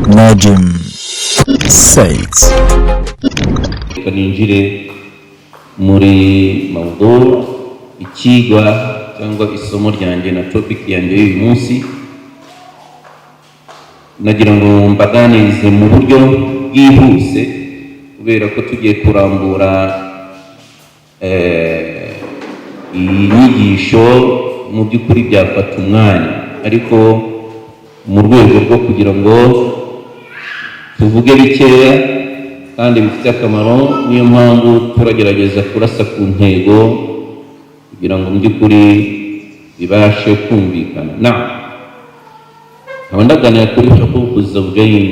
Najim Said. Kaninjire muri mawdu ikigwa cyangwa isomo ryanjye na topic yanjye y'uyu munsi, nagira ngo mbaganirize mu buryo bwihuse kubera ko tugiye kurambura inyigisho mu by'ukuri byafata umwanya, ariko mu rwego rwo kugira ngo tuvuge bikeya kandi bifite akamaro, niyo mpamvu turagerageza kurasa ku ntego kugira ngo mu by'ukuri bibashe kumvikana. Nkaba ndaganira kuri huququ zawjayn,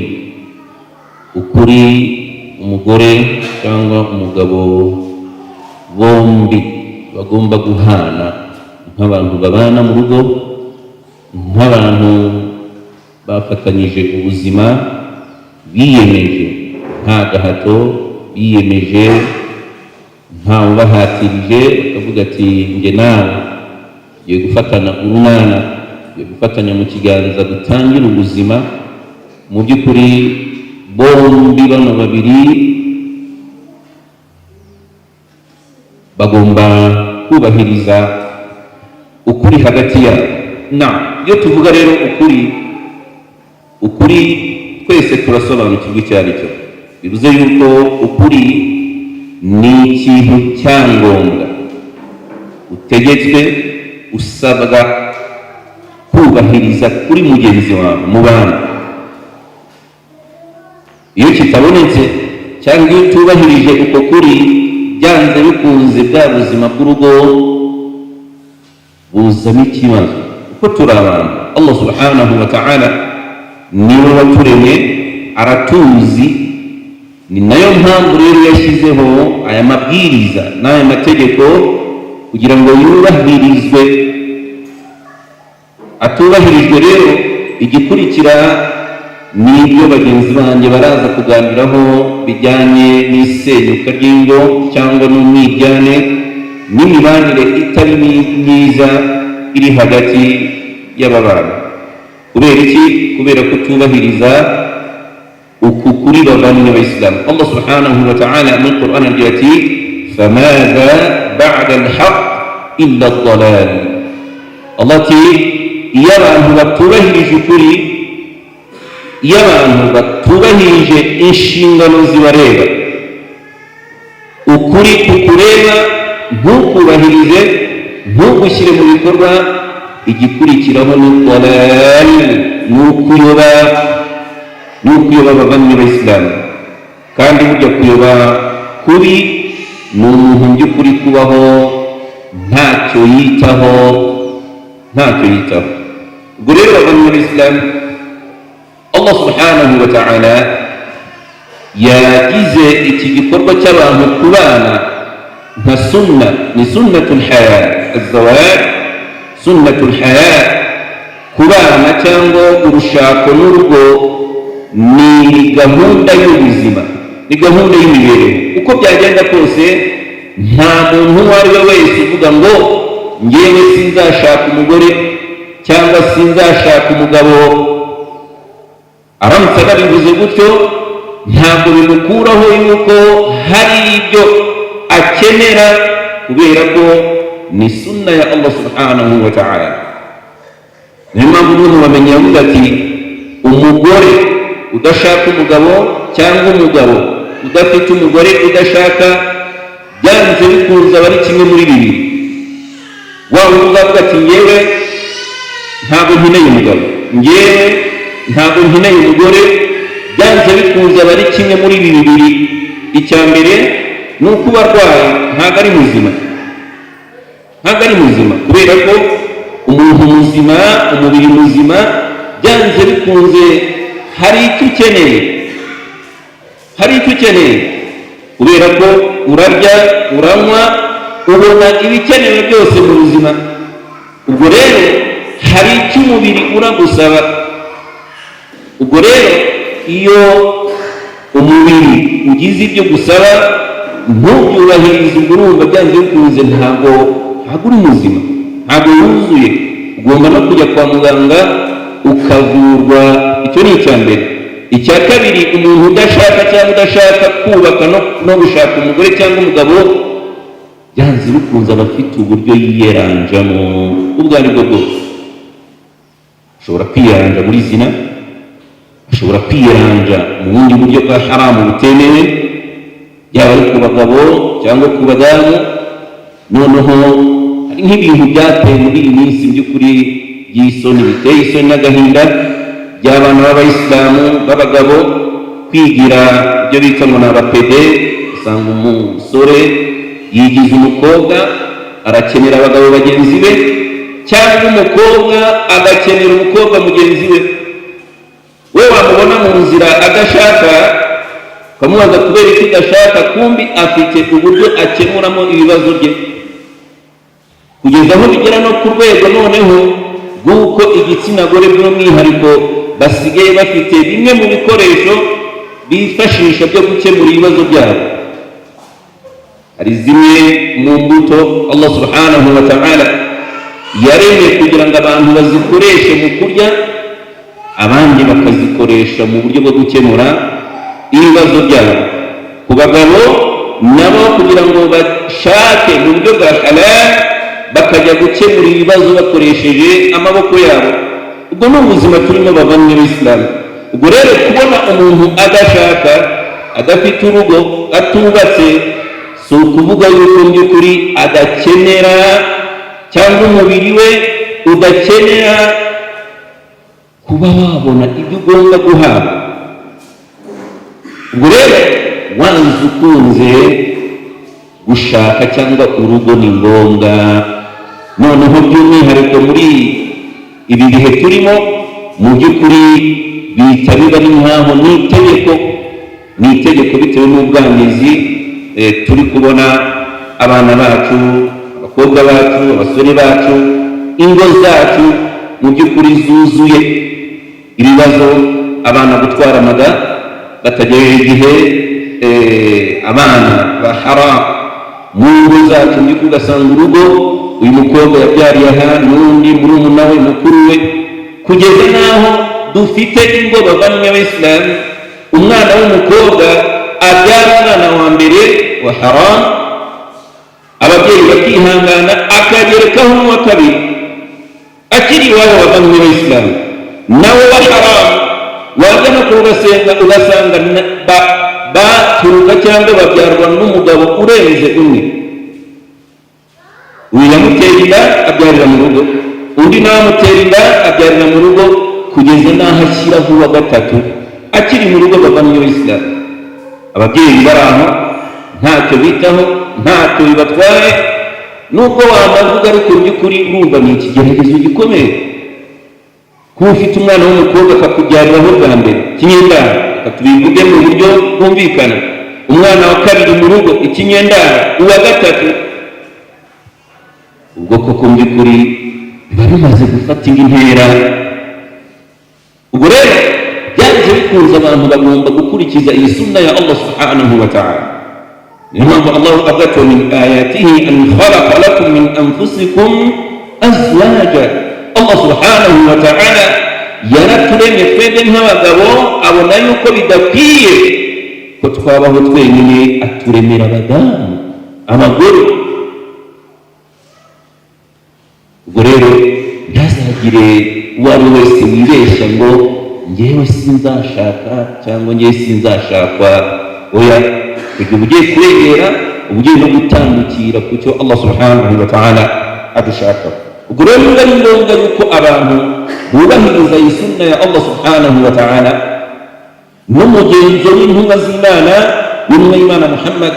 ukuri umugore cyangwa umugabo bombi bagomba guhana nk'abantu babana mu rugo, nk'abantu bafatanyije ubuzima, biyemeje nta gahato, biyemeje nta ubahatirije, bakavuga ati njye nawe tugiye gufatana urunana, tugiye gufatanya mu kiganza dutangira ubuzima. Mu by'ukuri bombi bano babiri bagomba kubahiriza ukuri hagati yabo. Iyo tuvuga rero ukuri twese turasobanukirwa icyo ari cyo. Bivuze yuko ukuri ni ikintu cyangombwa utegetswe, usabwa kubahiriza kuri mugenzi wawe mu bana. Iyo kitabonetse cyangwa iyo utubahirije uko kuri, byanze bikunze bwa buzima bw'urugo buzamo ikibazo, kuko turi abantu. Allah subhanahu wa ta'ala niwe waturemye, aratuzi. Ni nayo mpamvu rero yashyizeho aya mabwiriza n'aya mategeko kugira ngo yubahirizwe. Atubahirijwe rero, igikurikira ni ibyo bagenzi banjye baraza kuganiraho bijyanye n'isenyuka ry'ingo cyangwa n'umwiryane n'imibanire itari myiza iri hagati y'ababana. Kubera iki? Kubera kutubahiriza uku kuri bavandimwe b'Isilamu. Allah subhanahu wa ta'ala mu Qur'an agira ati famadha ba'da al-haqq illa ad-dalal. Allah ati iyo abantu batubahirije ukuri, iyo abantu batubahirije inshingano zibareba, ukuri kukureba ntukubahirize, ntukushyire mu bikorwa, igikurikiraho ni dalal, ni ukuyoba bavandimwe b'Isilamu. Kandi burya kuyoba kubi ni umuntu mu by'ukuri kubaho ntacyo yitaho. Ubwo rero bavandimwe b'Isilamu, Allah subhanahu wa ta'ala yagize iki gikorwa cy'abantu kubana nka sunna, ni sunnatul haya. Az-zawaj sunnatul haya, kubana cyangwa urushako n'urugo ni gahunda y'ubuzima, ni gahunda y'imibereho. Uko byagenda kose, nta muntu uwo ari we wese uvuga ngo ngewe sinzashaka umugore cyangwa sinzashaka umugabo. Aramutse abivuze gutyo, ntabwo bimukuraho yuko hari ibyo akenera, kubera ko ni sunna ya Allah subhanahu wa ta'ala. Niyo mpamvu umuntu bamenye avuga ati umugore udashaka umugabo cyangwa umugabo udafite umugore udashaka, byanze bikunze aba ari kimwe muri bibiri. Waba uzavuga ati ngewe ntabwo nkeneye umugabo, ngewe ntabwo nkeneye umugore, byanze bikunze aba ari kimwe muri ibi bibiri. Icya mbere ni uko uba arwaye, ntabwo ari muzima, kubera ko umuntu muzima, umubiri muzima, byanze bikunze hari icyo ukeneye, kubera ko urarya, uranywa, ubona ibikenewe byose mu buzima. Ubwo rero hari icyo umubiri uragusaba. Ubwo rero iyo umubiri ugize ibyo gusaba ntubyubahirize, ubwo urumva byanze bikunze ntabwo uri muzima, ntabwo wuzuye. Ugomba no kujya kwa muganga ukavurwa. Icyo ni icya mbere. icya kabiri, umuntu udashaka cyangwa udashaka kubaka no gushaka umugore cyangwa umugabo, byanze bikunze aba afite uburyo yiyeranjamo ubwo ari bwo bwose. ashobora kwiyeranja muri zina, ashobora kwiyeranja mu bundi buryo bwa haramu butemewe, yaba ari ku bagabo cyangwa ku badamu. noneho hari nk'ibintu byateye muri iyi minsi by'ukuri by'isoni, biteye isoni n'agahinda, by'abana b'abayisilamu b'abagabo kwigira ibyo bita ngo ni abapede. usanga umusore yigize umukobwa, arakenera abagabo bagenzi be, cyangwa umukobwa agakenera umukobwa mugenzi we. we wamubona mu nzira adashaka, ukamubaza kubera iki udashaka, kumbi afite uburyo akemuramo ibibazo bye, kugeza aho bigera no ku rwego noneho rw'uko igitsina gore by'umwihariko basigaye bafite bimwe mu bikoresho bifashisha byo gukemura ibibazo byabo. hari zimwe mu mbuto Allah subhanahu wa ta'ala yaremye kugira ngo abantu bazikoreshe mu kurya, abandi bakazikoresha mu buryo bwo gukemura ibibazo byabo. ku bagabo nabo kugira ngo bashake mu buryo bwa halal, bakajya gukemura ibibazo bakoresheje amaboko yabo. ubwo ni ubuzima turimo bavandimwe b'Isilamu. ubwo rero kubona umuntu adashaka, adafite urugo, atubatse, si ukuvuga yuko mu by'ukuri adakenera cyangwa umubiri we udakenera kuba wabona ibyo ugomba guhabwa. ubwo rero wanze ukunze gushaka cyangwa urugo ni ngombwa. noneho by'umwihariko muri ibi bihe turimo, mu by'ukuri bihita biba ni nkaho ni itegeko bitewe n'ubwanizi turi kubona abana bacu, abakobwa bacu, abasore bacu, ingo zacu mu by'ukuri zuzuye ibibazo. abana gutwara amada batagejeje igihe, abana ba haram mu ngo zacu, by'ukuri ugasanga urugo, uyu mukobwa yabyariye aha n'undi murumuna we, mukuru we, kugeza n'aho dufite ingo bavandimwe b'Isilamu, umwana w'umukobwa abyara umwana wa mbere wa haram, ababyeyi bakihangana, akagerekaho n'uwa kabiri akiri iwabo bavandimwe b'Isilamu, nawe wa haram. wajya no ugasanga baturuka cyangwa babyarwa n'umugabo urenze umwe. uyu yamutera inda abyarira mu rugo, undi nawe amutera inda abyarira mu rugo, kugeza n'aho ashyiraho uwa gatatu akiri mu rugo bavandimwe b'Isilamu. ababyeyi bari aho ntacyo bitaho, ntacyo bibatwaye. nubwo wanavuga ariko by'ukuri urumva ni ikigeragezo gikomeye kuba ufite umwana w'umukobwa akakubyariraho bwa mbere ikinyendaro, tubivuge mu buryo bwumvikana, umwana wa kabiri mu rugo ikinyendaro, uwa gatatu. ubwo koko mu by'ukuri biba bimaze gufata indi ntera. ubwo rero byanze bikunze abantu bagomba gukurikiza iyi sunna ya Allah subhanahu wa ta'ala. niyo mpamvu Allah avuga ati min ayatihi an khalaqa lakum min anfusikum azwaja. Allah subhanahu wa ta'ala yaraturemye twebwe nk'abagabo, abona yuko bidakwiye ko twabaho twenyine, aturemera abadamu, abagore. ubwo rero ntazagire uwo ari wese wibeshya ngo ngewe sinzashaka cyangwa ngewe sinzashakwa. oya, igihe ugiye kuregera, ugiye no gutandukira ku cyo Allah subhanahu wa ta'ala adushaka. ubwo rero biba ari ngombwa yuko abantu bubahiriza iyi sunna ya Allah subhanahu wa ta'ala n'umugenzo w'intumwa z'Imana, w'intumwa y'Imana Muhammad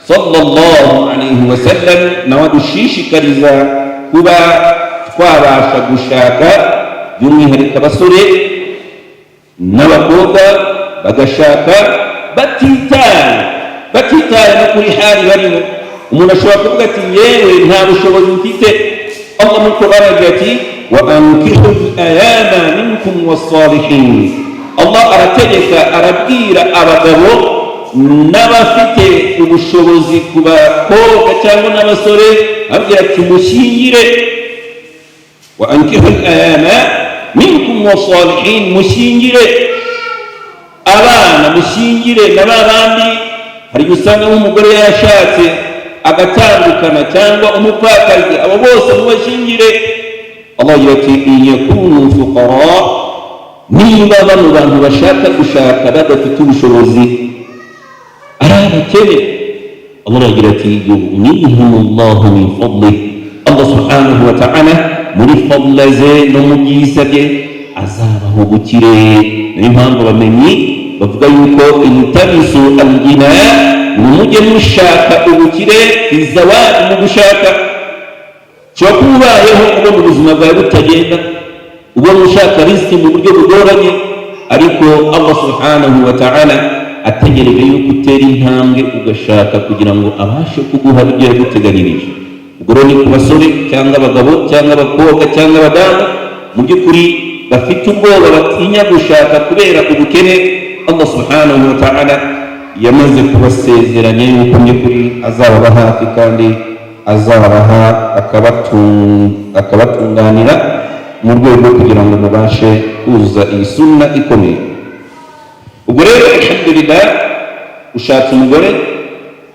sallallahu alayhi wa sallam, nawe adushishikariza kuba twabasha gushaka, by'umwihariko abasore n'abakobwa bagashaka batitaye no kuri hali barimo. umuntu ashobora kuvuga ati yewe nta bushobozi mfite. Allah mu Qur'an agira ati wa ankihu al-ayama minkum was-salihin. Allah arategeka, arabwira abagabo n'abafite ubushobozi ku bakobwa cyangwa n'abasore, abwira ati mushyingire. wa ankihu al-ayama minkum was-salihin, mushyingire abana mushingire na babandi hari usanga nk'umugore yashatse agatandukana cyangwa umupfakazi, abo bose mubashingire. Allah yati yakunu fuqara, niba bano bantu bashaka gushaka badafite ubushobozi ari abakene, Allah agira ati yughnihimullahu min fadlih, Allah subhanahu wa ta'ala muri fadla ze no mu byiza bye azabaha ubukire. Niyo mpamvu bamenyi bavuga yuko intamisu al-ghina, mujye mushaka ubukire izawadi mu gushaka. Ushobora kuba ubayeho ubona ubuzima bwawe butagenda, ubona ushaka riziki mu buryo bugoranye, ariko Allah subhanahu wa ta'ala ategereje yuko utera intambwe ugashaka kugira ngo abashe kuguha ibyo yaguteganyirije. Ubwo ni ku basore cyangwa abagabo cyangwa abakobwa cyangwa abadamu mu by'ukuri bafite ubwoba batinya gushaka kubera ubukene, Allah subhanahu wa ta'ala yamaze kubasezeranya yuko mu by'ukuri azababa hafi kandi azabaha akabatunganira mu rwego kugira ngo mubashe kuzuza iyi sunna ikomeye. Ubwo rero alhamdulillah ushatse umugore,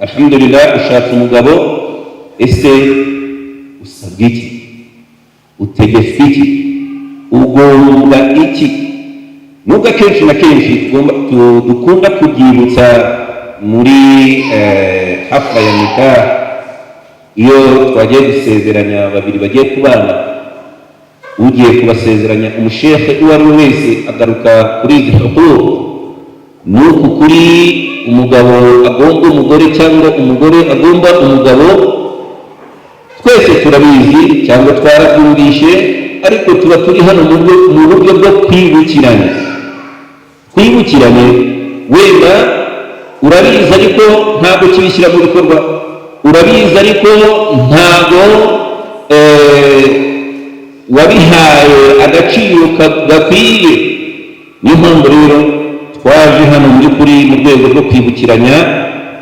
alhamdulillah ushatse umugabo, ese usabwa iki? Utegetswe iki? Ugomba iki? Nubwo akenshi na kenshi dukunda kubyibutsa muri hafla ya nikah, iyo twagiye gusezeranya babiri bagiye kubana, ugiye kubasezeranya umushehe uwo ari we wese agaruka kuri izi huquq, nuko kuri umugabo agomba umugore cyangwa umugore agomba umugabo, twese turabizi cyangwa twarabyumvishe, ariko tuba turi hano mu buryo bwo kwibukiranya. Wenda urabizi ariko ntabwo kibishyira mu bikorwa, urabizi ariko ntabwo wabihaye agaciro gakwiye. Niyo mpamvu rero twaje hano mu by'ukuri mu rwego rwo kwibukiranya,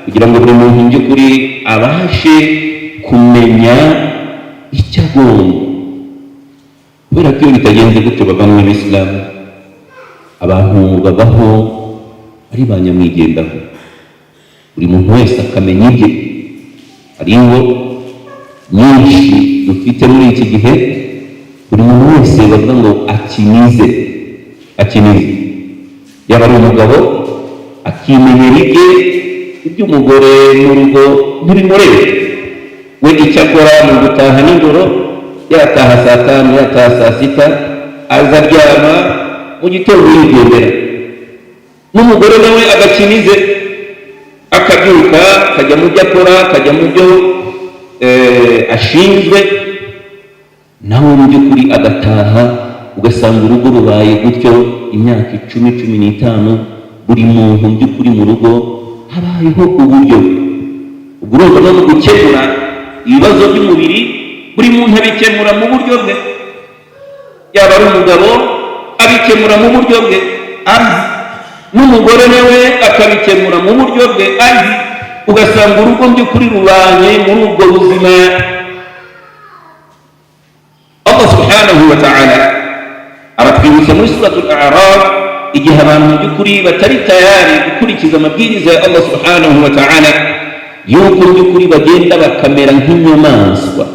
kugira ngo buri muntu mu by'ukuri abashe kumenya icyo agomba. Kubera ko iyo bitagenze gutyo bavanywe n'Isilamu, abantu babaho ari ba nyamwigendaho, buri muntu wese akamenya ibye. Hari ingo nyinshi dufite muri iki gihe, buri muntu wese bavuga ngo akinize, yaba ari umugabo akimenyera ibye, iby'umugore mu rugo ntibimurebe. We icyo akora ni ugutaha nijoro, yataha saa 5, yataha saa 6, aza aryama, mu gitondo yigendera. N'umugore nawe agakinize, akabyuka akajya mu byo akora, akajya mu byo ashinzwe, nawe mu by'ukuri agataha, ugasanga urugo rubaye gutyo imyaka 10-15, buri muntu mu by'ukuri mu rugo habayeho uburyo. Ubwo urumva no gukemura ibibazo by'umubiri, buri muntu abikemura mu buryo bwe, yaba ari umugabo abikemura mu buryo bwe azi, n'umugore nawe akabikemura mu buryo bwe azi, ugasanga urugo mu by'ukuri rubanye muri ubwo buzima. Allah subhanahu wa ta'ala aratwibutsa muri suratul A'raf, igihe abantu mu by'ukuri batari tayari gukurikiza amabwiriza ya Allah subhanahu wa ta'ala, yuko mu by'ukuri bagenda bakamera nk'inyamaswa,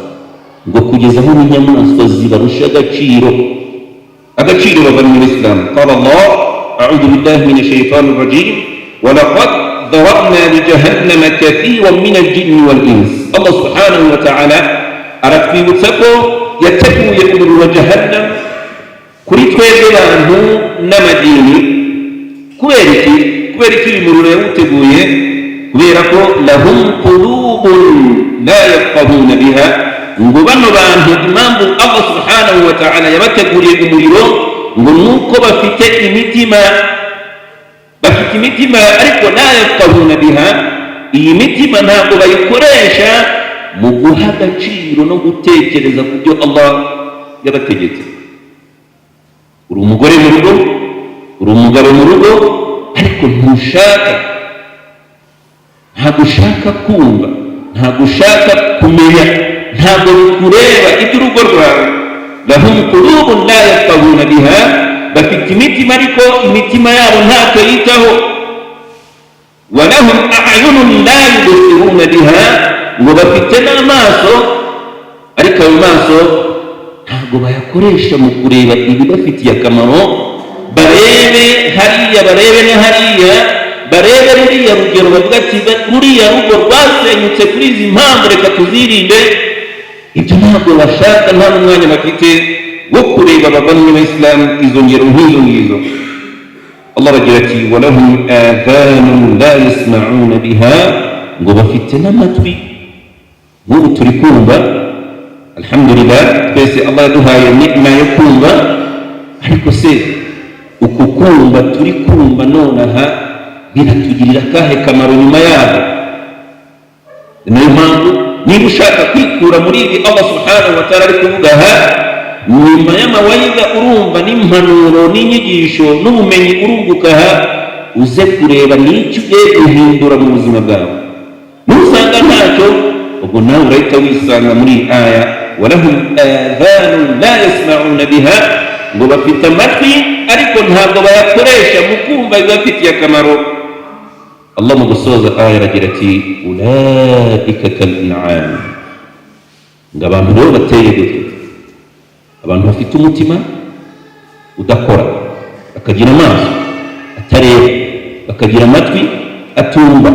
ngo kugeza aho inyamaswa zibarusha agaciro bava muri Islam. Qala Allah, a'udhu billahi minash shaitanir rajim, wa laqad dhara'na li jahannama kathiran min al-jinni wal ins. Allah subhanahu wa ta'ala aratwibutsa ko yateguye umuriro wa jahannam kuri twebwe abantu n'amadini. Kubera iki uyu muriro yawuteguye? Kubera ko lahum qulubun la yafqahuna biha, ngo bano bantu impamvu Allah subhanahu wa ta'ala yabateguriye umuriro, ngo nuko bafite imitima ariko la yafqahuna biha. Iyi mitima ntabwo bayikoresha mu guha agaciro no gutekereza ku byo Allah yabategetse. Uri umugore mu rugo, uri umugabo mu rugo, ariko ntabwo ushaka kumva, ntabwo ushaka kumenya, ntabwo bikureba iby'urugo rwawe. Lahum qulubun la yafqahuna biha, bafite imitima ariko imitima yabo ntacyo yitaho. walahum a'yunun la yubsiruna biha, ngo bafite n'amaso ariko ayo maso ntabwo bayakoresha mu kureba ibibafitiye akamaro. Barebe hariya, barebe na hariya, barebe ruriya rugero bavuga ati ruriya rugo rwasenyutse kuri izi mpamvu, reka tuzirinde. Ibyo ntabwo bashaka, nta n'umwanya bafite wo kureba abavandimwe b'Isilamu izo ngero nk'izo ngizo. Allah agira ati walahum adhanun la yasma'una biha, ngo bafite n'amatwi. Nk'ubu turi kumva, alhamdulillah, twese Allah yaduhaye ni'ma yo kumva, ariko se uku kumva turi kumva nonaha biratugirira akahe kamaro nyuma yabo? Niyo mpamvu niba ushaka kwikura muri ibi Allah subhanahu wa ta'ala ari kuvuga aha, nyuma y'amawayida urumva n'impanuro n'inyigisho n'ubumenyi urunguka aha, uze kureba n'icyo ugiye guhindura mu buzima bwawe. Nusanga ntacyo, ubwo nawe urahita wisanga muri iyi aya walahum adhanun la yasma'una biha, ngo bafite amatwi ariko ntabwo bayakoresha mu kumva ibibafitiye akamaro. Allah mu gusoza aya aragira ati ulaika kal an'am, ngo abantu rero bateye gutya, abantu bafite umutima udakora, bakagira amaso atareba, bakagira amatwi atumva.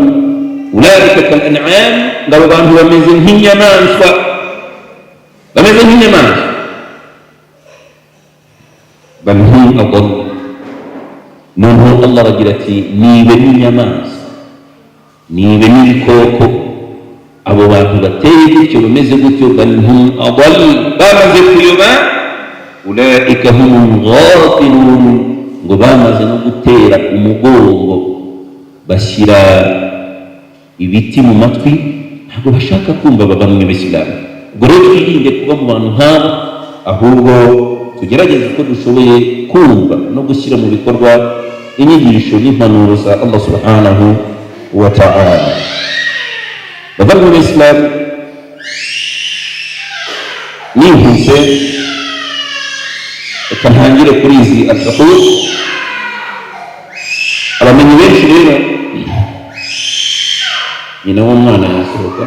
ulaika kal an'am, ngo abo bantu bameze nk'inyamaswa, bameze nk'inyamaswa. bal hum adall, noneho Allah aragira ati nibe n'inyamaswa, nibe n'ibikoko, abo bantu bateye gutyo bameze gutyo, bal hum adall, bamaze kuyoba. ulaika humul ghafilun, ngo bamaze no gutera umugongo, bashyira ibiti mu matwi, ntabwo bashaka kumva abavandimwe b'Isilamu. Ubwo rero twirinde kuba mu bantu nk'abo, ahubwo tugerageze uko dushoboye kumva no gushyira mu bikorwa inyigisho n'impanuro za Allah subhanahu wa ta'ala. Bavandimwe b'Isilamu, nihuse reka ntangire kuri izi al-uqud. Abamenyi benshi rero, nyina w'umwana yasohoka,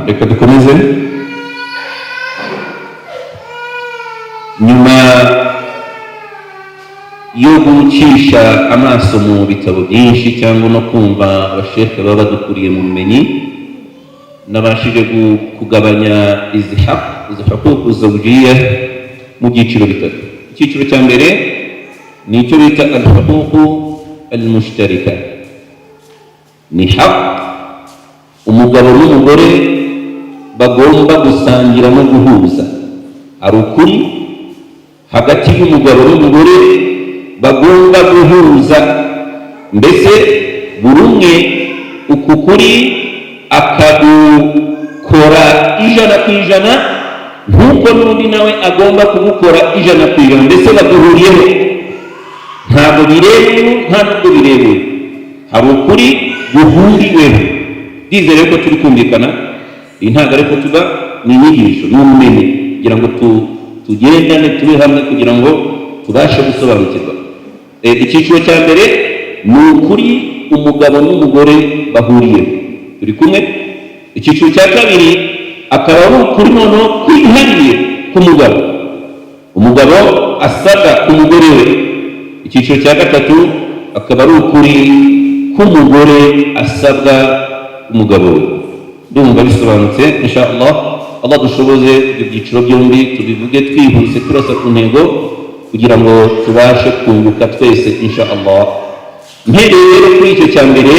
reka dukomeze. Nyuma yo gucisha amaso mu bitabo byinshi cyangwa no kumva abashekhe baba badukuriye mu bumenyi, nabashije kugabanya izi huquq zawjiyya mu byiciro bitatu. Icyiciro cya mbere ni icyo bita al-huquq al-mushtarika, ni haq umugabo n'umugore bagomba gusangira no guhuza. Hari ukuri hagati y'umugabo n'umugore bagomba guhuza, mbese buri umwe uku kuri akagukora 100%, nk'uko n'undi nawe agomba kugukora 100%, mbese baguhuriyeho, ntabwo birebewe nta nubwo birebewe, hari ukuri guhuriweho. Ndizere ko turi kumvikana. Iyi ntabwo ariko tuba ni inyigisho n'ubumenyi kugira ngo tugendane tube hamwe kugira ngo tubashe gusobanukirwa. Icyiciro cya mbere ni ukuri umugabo n'umugore bahuriye, turi kumwe. Icyiciro cya kabiri akaba ari ukuri noneho kwihariye k'umugabo, umugabo asabwa ku mugore we. Icyiciro cya gatatu akaba ari ukuri k'umugore asabwa umugabo we. Ndumva bisobanutse inshallah. Allah dushoboze ibyo byiciro byombi tubivuge twihuse turasa ku ntego kugira ngo tubashe kunguka twese inshallah. Mpereye rero kuri icyo cya mbere,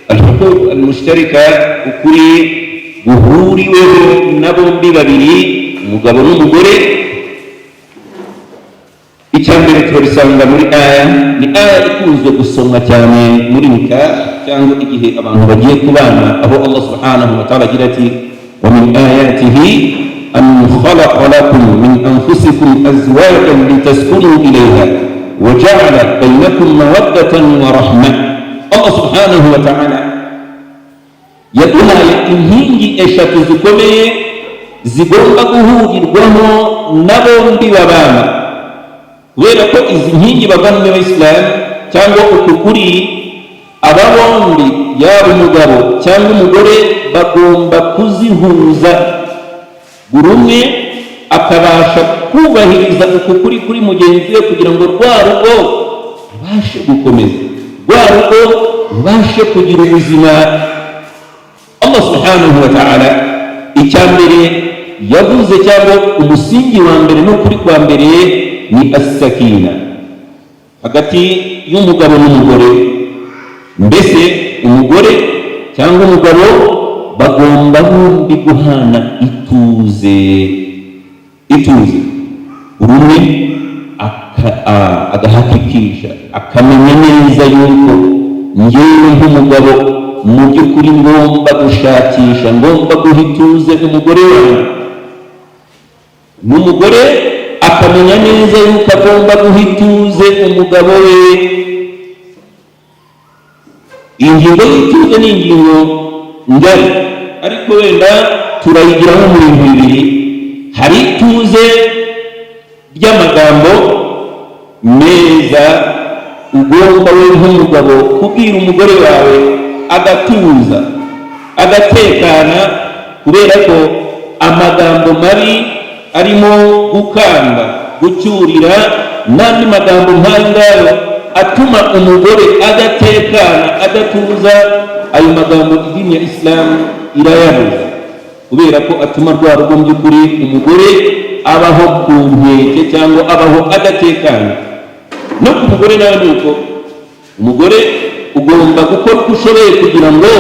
al-huquq al-mushtarika, ukuri guhuriweho na bombi babiri, umugabo n'umugore. Icya mbere turabisanga muri aya, ni aya ikunzwe gusomwa cyane muri nikah cyangwa igihe abantu bagiye kubana, aho Allah subhanahu wa ta'ala agira ati wa min ayatihi an khalaqa lakum min anfusikum azwajan litaskunu ilayha wa ja'ala bainakum mawaddatan wa rahmah. Allah subhanahu wa ta'ala yaduhaye inkingi eshatu zikomeye zigomba guhurirwaho na bombi babana, kubera ko izi nkingi bavandimwe b'Isilamu cyangwa uku kuri aba bombi yaba umugabo cyangwa umugore bagomba kuzihuza, buri umwe akabasha kubahiriza uku kuri kuri mugenzi we kugira ngo rwa rugo rubashe gukomeza, rwa rugo rubashe kugira ubuzima. Allah subhanahu wa ta'ala icya mbere yavuze cyangwa umusingi wa mbere n'ukuri kwa mbere ni as-sakina hagati y'umugabo n'umugore. Mbese umugore cyangwa umugabo bagomba bombi guhana ituze, urumwe agahakikisha akamenya neza yuko njyewe nk'umugabo mu by'ukuri ngomba gushakisha, ngomba guha ituze umugore wawe, n'umugore akamenya neza yuko agomba guha ituze umugabo we. Ingingo y'ituze ni ingingo ngari, ariko wenda turayigiramo mu bintu bibiri. Hari ituze ry'amagambo meza ugomba we nk'umugabo kubwira umugore wawe agatuza agatekana, kubera ko amagambo mabi arimo gukanda, gucyurira n'andi magambo nk'ayo atuma umugore adatekana, adatuza, ayo magambo idini ya Islam irayabuza, kubera ko atuma rwa rugo mu by'ukuri umugore abaho ku nkeke cyangwa abaho adatekana. No ku mugore nawe ni uko, umugore ugomba gukora uko ushoboye kugira ngo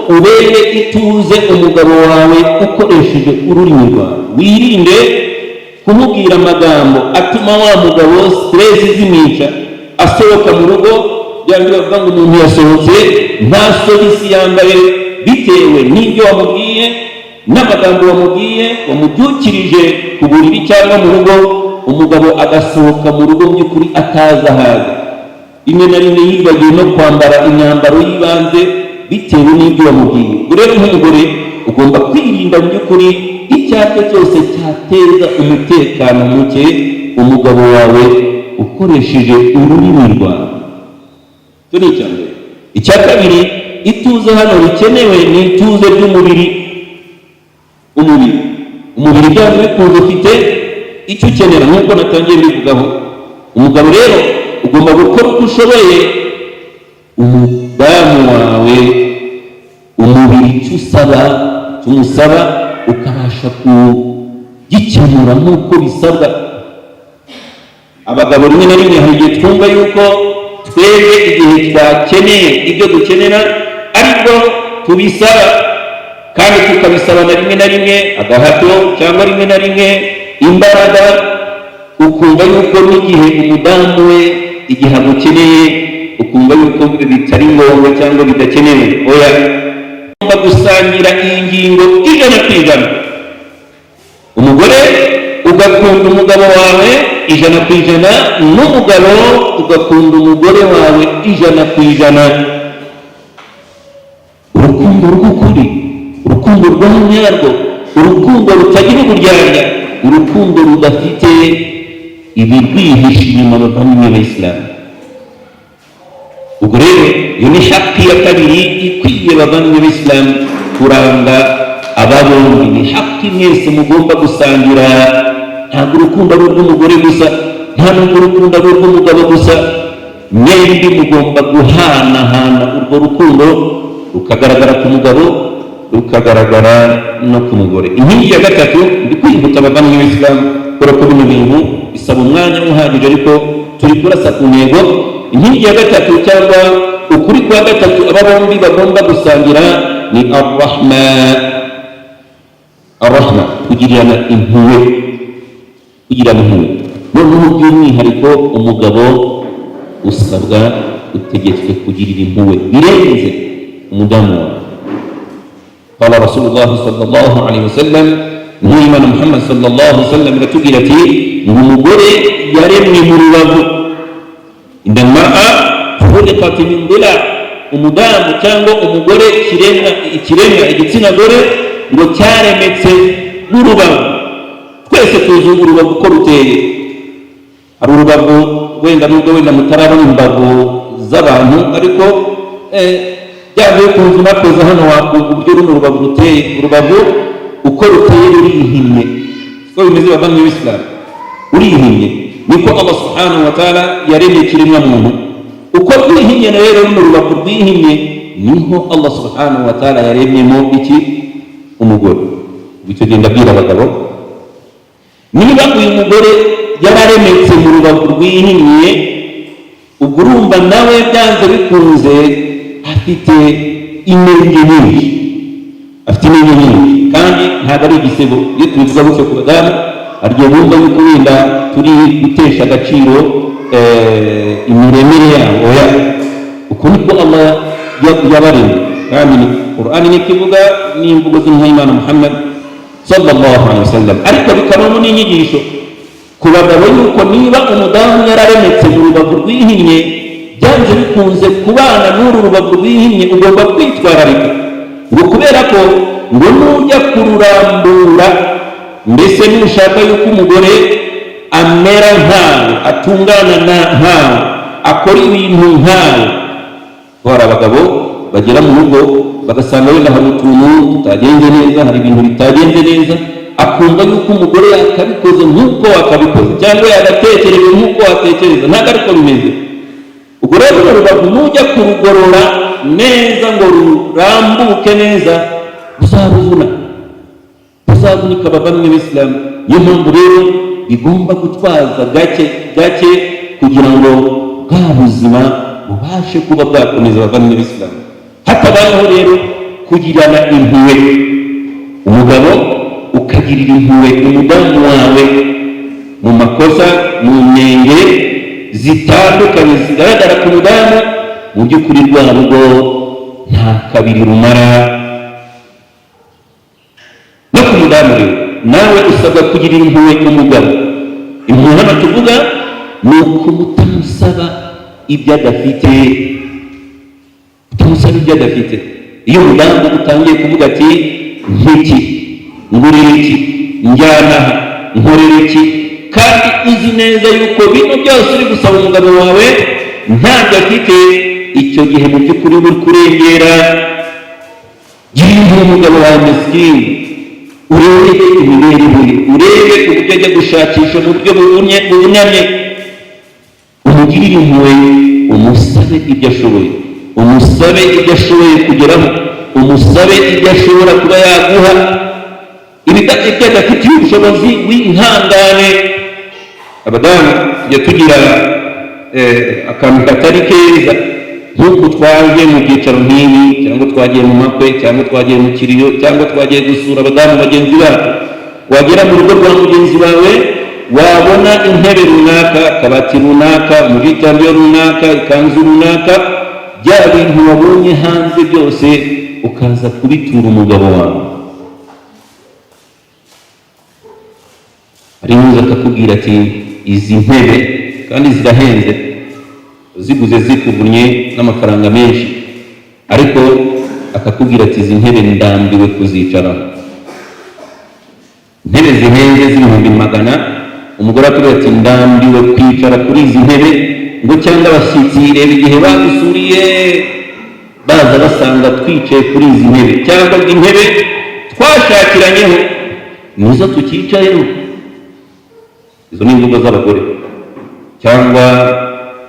ubere ituze umugabo wawe ukoresheje ururimi rwawe. Wirinde kumubwira amagambo atuma wa mugabo stress zimwica, asohoka mu rugo byari bavuga ngo umuntu yasohotse nta sogisi yambaye, bitewe n'ibyo wamubwiye n'amagambo wamubwiye wamubyukirije ku buriri cyangwa mu rugo. Umugabo agasohoka mu rugo mu by'ukuri atazahaga, rimwe na rimwe yibagiwe no kwambara imyambaro y'ibanze bitewe n'ibyo wamubwiye. Rero nk'umugore ugomba kwirinda mu by'ukuri icyo ari cyo cyose cyateza umutekano muke umugabo wawe ukoresheje ururimi rwawe. Icyo ni icya mbere. Icya kabiri, ituze hano rikenewe ni ituze ry'umubiri. Umubiri byanze bikunze ufite icyo ukenera, nk'uko natangiye mbivugaho. Umugabo rero ugomba gukora uko ushoboye umudamu wawe umubiri icyo umusaba ukabasha kugikemura nk'uko bisabwa. Abagabo rimwe na rimwe hari igihe twumva yuko twebwe igihe twakeneye ibyo dukenera ariko tubisaba, kandi tukabisaba na rimwe na rimwe agahato cyangwa rimwe na rimwe imbaraga, ukumva yuko n'igihe umudamu we igihe agukeneye ukumva yuko bitari ngombwa cyangwa bidakenewe. Oya, ugomba gusangira iyi ngingo ijana ku ijana. Umugore ugakunda umugabo wawe ijana ku ijana, n'umugabo ugakunda umugore wawe ijana ku ijana. Urukundo rw'ukuri, urukundo rwa nyarwo, urukundo rutagira uburyarya, urukundo rudafite ibirwihishe inyuma bavandimwe b'Isilamu. Ubwo rero iyo ni haki ya kabiri ikwiye bavandimwe b'Isilamu kuranga aba bombi. Ni haki mwese mugomba gusangira. Ntabwo urukundo ari urw'umugore gusa, nta n'ubwo urukundo ari urw'umugabo gusa, mwembi mugomba guhanahana urwo rukundo, rukagaragara ku mugabo rukagaragara no ku mugore. Inkingi ya gatatu, ndi kwihuta bavandimwe b'Isilamu kubera ko bino bintu bisaba umwanya uhagije, ariko turi kurasa ku ntego. Inkingi ya gatatu cyangwa ukuri kwa gatatu aba bombi bagomba gusangira ni arrahma. Kugirana impuhwe, noneho by'umwihariko umugabo usabwa utegetswe kugirira impuhwe birenze umudamu wawe. Qala Rasulullah sallallahu alaihi wasallam, n'Imana Muhammad sallallahu alaihi wasallam iratubwira ati ngo umugore yaremwe mu rubavu. Inda al-mar'a khuliqat min dila', umudamu cyangwa umugore ikiremwa igitsina gore ngo cyaremetse n'urubavu. Twese tuzi urubavu uko ruteye. Hari urubavu wenda nubwo wenda mutarabona imbavu z'abantu, ariko byavuye ku nzu nakoze hano wakumva uburyo runo rubavu ruteye. Urubavu uko ruteye rurihinnye, siko bimeze bavanywe b'Isilamu, rurihinnye. Niko Allah subhanahu wa ta'ala yaremye ikiremwa muntu. Uko rwihinnye na rero runo rubavu rwihinnye, niho Allah subhanahu wa ta'ala yaremyemo iki? Umugore. Bityo genda bwira abagabo, niba uyu mugore yararemetse mu rubavu rwihinnye, ubwo urumva nawe byanze bikunze afite inenge nyinshi, kandi ntabwo ari igisebo. Iyo tubivuga gutyo ku badamu, haryo bumva yuko wenda turi gutesha agaciro imiremere yabo. Uko niko Allah yabaremye, kandi Qur'ani nikivuga n'imvugo z'Intumwa Muhammad sallallahu alaihi wasallam. Ariko bikabamo n'inyigisho ku bagabo yuko niba umudamu yararemetse mu rubavu rwihinnye, byanze bikunze kubana n'uru rubavu rwihinnye ugomba kwitwararika, ngo kubera ko ngo nujya kururambura, mbese nushaka yuko umugore amera nkawe, atungana nkawe, akora ibintu nkawe. Hari abagabo bagera mu rugo bagasanga wenda hari utuntu tutagenze neza, hari ibintu bitagenze neza, akumva yuko umugore yakabikoze nk'uko wakabikoze, cyangwa yagatekereje nk'uko watekereza. Ntabwo ariko bimeze. Ubwo rero urubavu nujya kurugorora neza ngo rurambuke neza, uzavunika bavanywe b'Isilamu. Niyo mpamvu rero bigomba gutwaza gake gake kugira ngo bwa buzima bubashe kuba bwakomeza bavanywe b'Isilamu. Hatabayeho rero kugirana impuhwe, umugabo ukagirira impuhwe umudamu wawe mu makosa, mu nyenge zitandukanye zigaragara ku mudamu, mu by'ukuri rwa rugo nta kabiri rumara. No ku mudamu rero nawe usabwa kugirira impuhwe umugabo. Impuhwe hano tuvuga ni ukumumusaba ibyo adafite, utamusaba ibyo adafite. Iyo umudamu utangiye kuvuga ati nk'iki, ngurira iki, njyana aha, nkorera iki, kandi uzi neza yuko bino byose uri gusaba umugabo wawe ntabwo afite, icyo gihe mu by'ukuri uri kurengera. Gira umugabo wawe miskini, urebe imibereho ye, urebe uburyo ajya gushakisha mu buryo bunyamye, umugirire impuhwe, umusabe ibyo ashoboye, umusabe ibyo ashoboye kugeraho, umusabe ibyo ashobora kuba yaguha. Ibyo adafitiye ubushobozi wihangane. Abadamu tujya tugira akantu katari keza, nk'uko twaje mu byicaro nk'ibi, cyangwa twagiye mu makwe, cyangwa twagiye mu kiriyo, cyangwa twagiye gusura abadamu bagenzi bacu. Wagera mu rugo rwa mugenzi wawe, wabona intebe runaka, akabati runaka, umuvitambiyo runaka, ikanzu runaka, bya bintu wabonye hanze byose ukaza kubitura umugabo wawe. Ari neza akakubwira ati izi ntebe kandi zirahenze, ziguze zikuvunnye n'amafaranga menshi, ariko akakubwira ati izi ntebe ndambiwe kuzicaraho. Intebe zihenze z'ibihumbi 100, umugore akubwira ati ndambiwe kwicara kuri izi ntebe, ngo cyangwa abashyitsi reba igihe badusuriye baza basanga twicaye kuri izi ntebe, cyangwa intebe twashakiranyeho nizo tukicayeho. Izo ni imvugo z'abagore. Cyangwa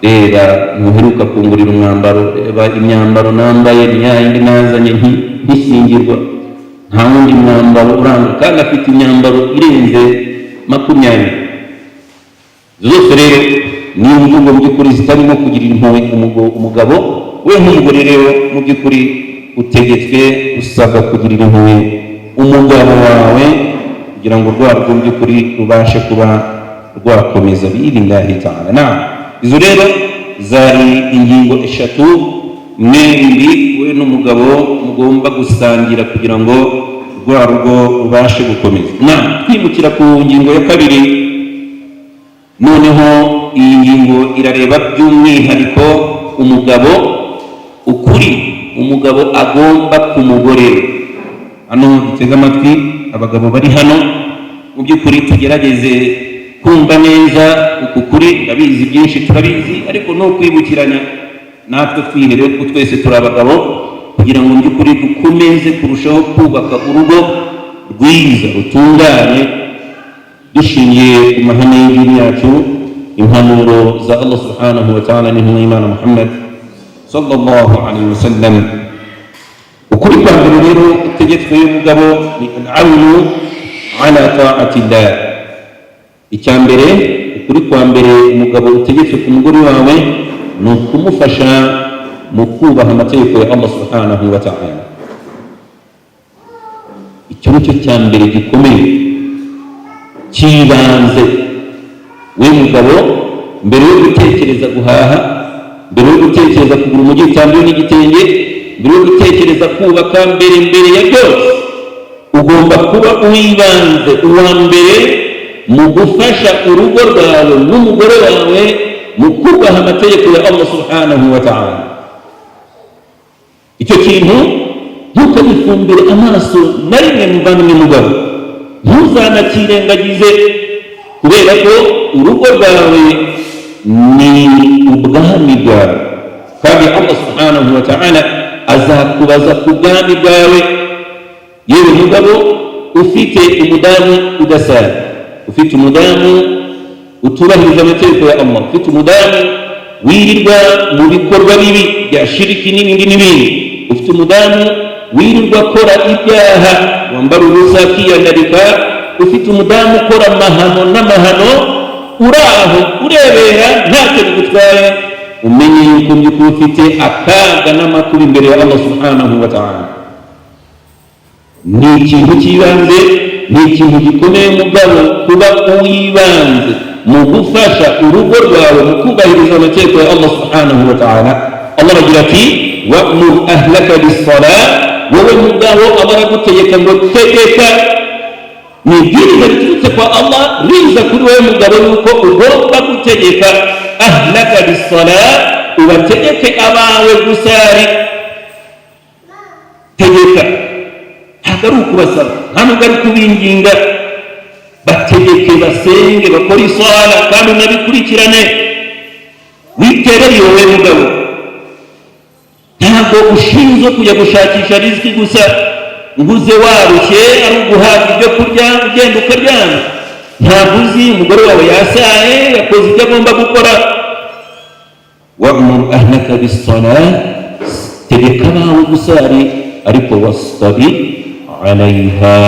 reba ntuheruka kungurira umwambaro, reba imyambaro nambaye ni yayindi nazanye nk'ishyingirwa, nta wundi mwambaro uranga, kandi afite imyambaro irenze 20. Zose rero ni imvugo mu by'ukuri zitarimo kugirira impuhwe umugabo. We nk'umugore rero mu by'ukuri utegetswe, usabwa kugirira impuhwe umugabo wawe kugira ngo rwarwo mu by'ukuri rubashe kuba rwakomeza bi'idhnillahi ta'ala. Izo rero zari ingingo 3 mwembi we n'umugabo mugomba gusangira kugira ngo rwa rugo rubashe gukomeza. Twimukira ku ngingo ya 2. Noneho iyi ngingo irareba by'umwihariko umugabo uko ukuri umugabo agomba ku mugore. Hano dutega amatwi abagabo bari hano, mu by'ukuri tugerageze kumva neza uku kuri. Ndabizi byinshi turabizi, ariko no kwibukiranya natwe twihereye ko twese turi abagabo, kugira ngo mu by'ukuri dukomeze kurushaho kubaka urugo rwiza rutunganye dushingiye ku mahame y'idini yacu, impanuro za Allah subhanahu wa ta'ala n'intumwa y'Imana Muhammad sallallahu alaihi wasallam. Ukuri kwa mbere rero utegetswe y'umugabo ni al-'awnu ala ta'atillah. Icya mbere, ukuri kwa mbere umugabo utegetswe ku mugore wawe ni ukumufasha mu kubaha amategeko ya Allah subhanahu wa ta'ala. Icyo ni cyo cya mbere gikomeye cy'ibanze. We mugabo, mbere yo gutekereza guhaha, mbere yo gutekereza kugura umugitambi n'igitenge, mbere yo gutekereza kubaka, mbere ya byose ugomba kuba uwibanze, uwa mbere mu gufasha urugo rwawe n'umugore wawe mu kubaha amategeko ya Allah subhanahu wa ta'ala. Icyo kintu ntukagifumbire amaso na rimwe muvandimwe mugabo, ntuzanakirengagize, kubera ko urugo rwawe ni ubwami bwawe, kandi Allah subhanahu wa ta'ala azakubaza ku bwami bwawe. Yewe mugabo ufite umudamu udasara, ufite umudamu utubahiriza amategeko ya Allah, ufite umudamu wirirwa mu bikorwa bibi bya shiriki n'ibindi, ufite umudamu wirirwa akora ibyaha, wambara ubusa akiyandarika, ufite umudamu ukora amahano n'amahano, uraho urebera ntacyo bigutwaye, umenye yuko by'ukuri ufite akaga n'amakuba imbere ya Allah subhanahu wa ta'ala. Ni ikintu cy'ibanze, ni ikintu gikomeye mugabo kuba uwibanze mu gufasha urugo rwawe mu kubahiriza amategeko ya Allah subhanahu wa ta'ala. Allah agira ati wa'mur ahlaka bis-salah, wowe mugabo aba aragutegeka ngo tegeka. Ni ibwiriza riturutse kwa Allah riza kuri wowe mugabo yuko ugomba gutegeka ahlaka bis-salah, ubategeke abawe gusari. Tegeka, ntabwo ari ukubasaba, ntabwo ari kubinginga. Bategeke, basenge, bakore isala, kandi unabikurikirane. Witerere wowe mugabo, ntabwo ushinzwe kujya gushakisha riziki gusa, nguze warushye ari uguhabwa ibyo kurya ugenda ukaryama. Ntabwo uzi umugore wawe yasaye, yakoze ibyo agomba gukora. wa'mur ahlaka bis-salah, tegeka abawe gusari, ariko wastabir alayha,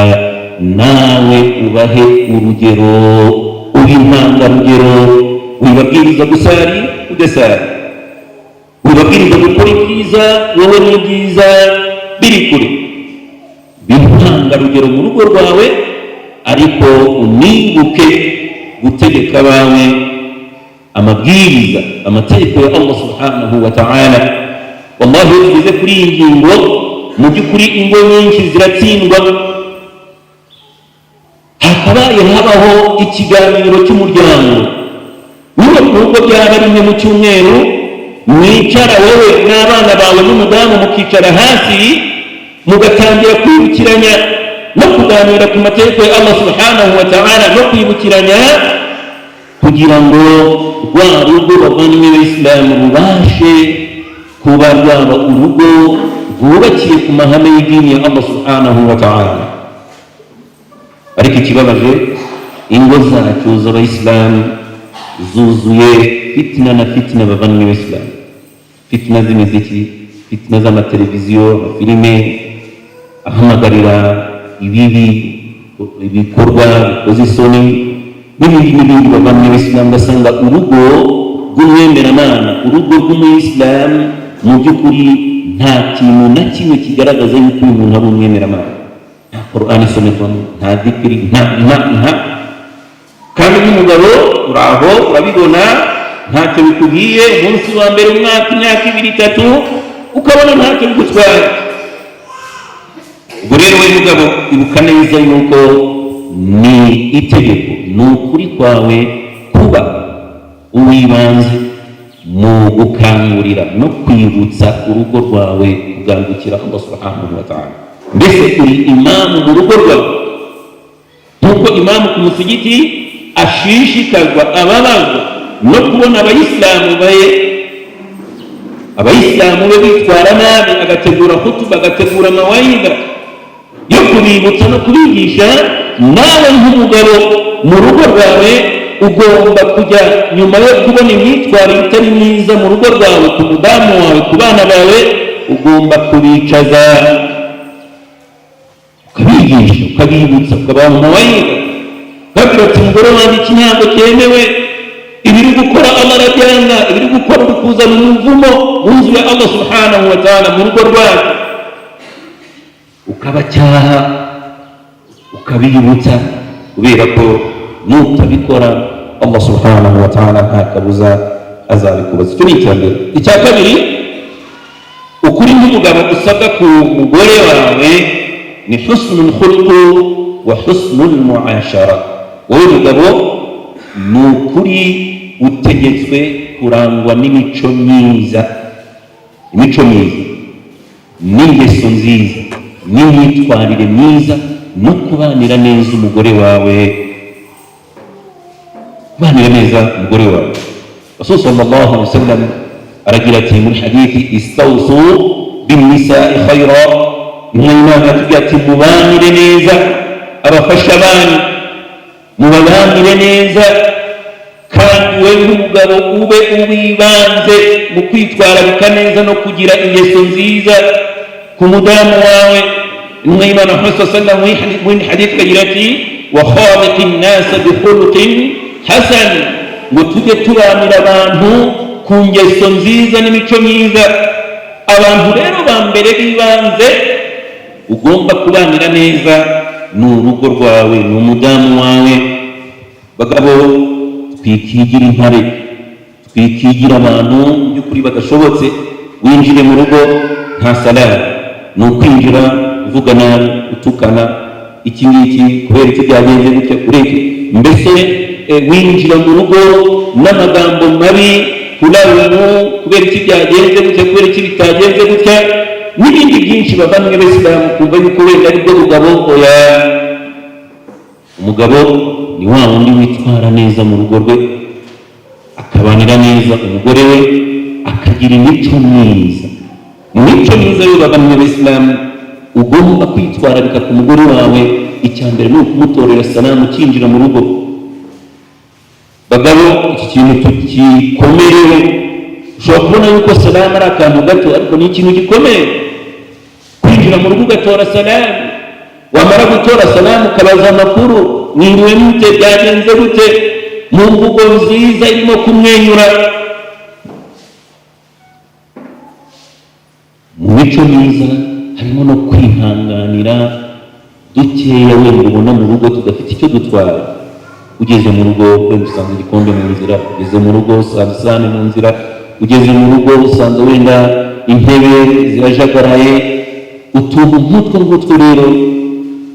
nawe ubahe urugero, uri intangarugero. Wibabwiriza gusari udasari, wibabwiriza gukora ibyiza wowe n'ibyiza biri kure. Intangarugero mu rugo rwawe, ariko unibuke gutegeka abawe amabwiriza, amategeko ya Allah subhanahu wa ta'ala. Wallahi iyo tugeze kuri iyi ngingo, mu by'ukuri ingo nyinshi ziratsindwa. Hakabaye habaho ikiganiro cy'umuryango, niba ku rugo byaba rimwe mu cyumweru, mwicara wowe n'abana bawe n'umudamu mukicara hasi, mugatangira kwibukiranya no kuganira ku mategeko ya Allah subhanahu wa ta'ala, no kwibukiranya kugira ngo rwa rugo bavandimwe b'Isilamu rubashe kuba rwaba urugo rwubakiye ku mahame y'idini ya Allah subhanahu wa ta'ala. Ariko ikibabaje, ingo zacu z'abayisilamu zuzuye fitna na fitna bavandimwe b'Isilamu. Fitna z'imiziki, fitna z'amateleviziyo, amafilime ahamagarira ibibi, ibikorwa bikoze isoni n'ibindi bavandimwe b'Isilamu. Ugasanga urugo rw'umwemeramana, urugo rw'umuyisilamu, mu by'ukuri nta kintu na kimwe kigaragaza yuko uyu muntu ari umwemeramana. Nta Qur'an isomerwamo, nta dhikri, nta kandi n'umugabo uraho urabibona, ntacyo bikubwiye. Umunsi wa mbere, umwaka, imyaka 2, 3, ukabona ntacyo bigutwaye. Ubwo rero we mugabo, ibuka neza yuko ni itegeko, ni ukuri kwawe kuba uwibanze mu gukangurira no kwibutsa urugo rwawe kugandukira Allah subhanahu wa ta'ala. Mbese uri imamu mu rugo rwawe, nk'uko imamu ku musigiti ashishikazwa, ababazwa no kubona abayisilamu be bitwara nabi, agategura hutuba, agategura mawaidha yo kubibutsa no kubigisha. Nawe nk'umugabo mu rugo rwawe ugomba kujya, nyuma yo kubona imyitwarire itari myiza mu rugo rwawe, ku mudamu wawe, ku bana bawe, ugomba kubicaza ukabigisha, ukabibutsa, ukabaha mawaidha, ukabwira ati umugore wanjye iki ntabwo cyemewe, ibiri gukora Allah arabyanga, ibiri gukora uri kuzana umuvumo mu nzu ya Allah subhanahu wa ta'ala mu rugo rwawe. Ukabacyaha, ukabibutsa, kubera ko nutabikora Allah subhanahu wa ta'ala nta kabuza azabikubaza. Icyo ni icya mbere. Icya kabiri, ukuri nk'umugabo usabwa ku mugore wawe ni husnul khuluq wa husnul muashara. Wowe mugabo ni ukuri utegetswe kurangwa n'imico myiza, n'ingeso nziza, n'imyitwarire myiza, no kubanira neza umugore wawe, kubanira neza umugore wawe. Rasul sallallahu alaihi wasallam aragira ati muri hadithi, istawsu binnisa'i khayra, Imana atubwira ati mubanire neza abafasha banyu, mubabanire neza, kandi wewe nk'umugabo ube ubibanze mu kwitwararika neza no kugira ingeso nziza ku mudamu wawe. Imana sallallahu alaihi wasallam muri hadithi agira ati wa khaliqin nas bi khuluqin hasan, ngo tujye tubanira abantu ku ngeso nziza n'imico myiza. Abantu rero ba mbere bibanze ugomba kubanira neza ni urugo rwawe, ni umudamu wawe. Bagabo twikigira intare, twikigira abantu by'ukuri badashobotse. Winjire mu rugo nta salamu, ni ukwinjira uvuga nabi, utukana, iki ngiki kubera iki byagenze gutya, ureke. Mbese winjira mu rugo n'amagambo mabi, kurarunu, kubera iki byagenze gutya, kubera iki bitagenze gutya, n'ibindi byinshi. Bavandimwe b'Isilamu, kumva yuko wenda aribwo mugabo. Oya, umugabo ni wa wundi witwara neza mu rugo rwe, akabanira neza umugore we, akagira imico myiza. Mu mico myiza yo bavandimwe b'Isilamu ugomba kwitwararika ku mugore wawe, icya mbere ni ukumutorera salamu ukinjira mu rugo. Bagabo, iki kintu gikomerewe. Ushobora kubona yuko salamu ari akantu gato, ariko ni ikintu gikomeye. Kwinjira mu rugo ugatora salamu, wamara gutora salamu ukabaza amakuru, mwiriwe mute, byagenze gute, mu mvugo nziza irimo kumwenyura. Mu mico myiza harimo no kwihanganira dukeya wenda ubona mu rugo tudafite icyo dutwara. Ugeze mu rugo wenda usanga igikombe mu nzira, ugeze mu rugo usanga isahani mu nzira, ugeze mu rugo usanga wenda intebe zirajagaraye. Utuntu nk'utwo rero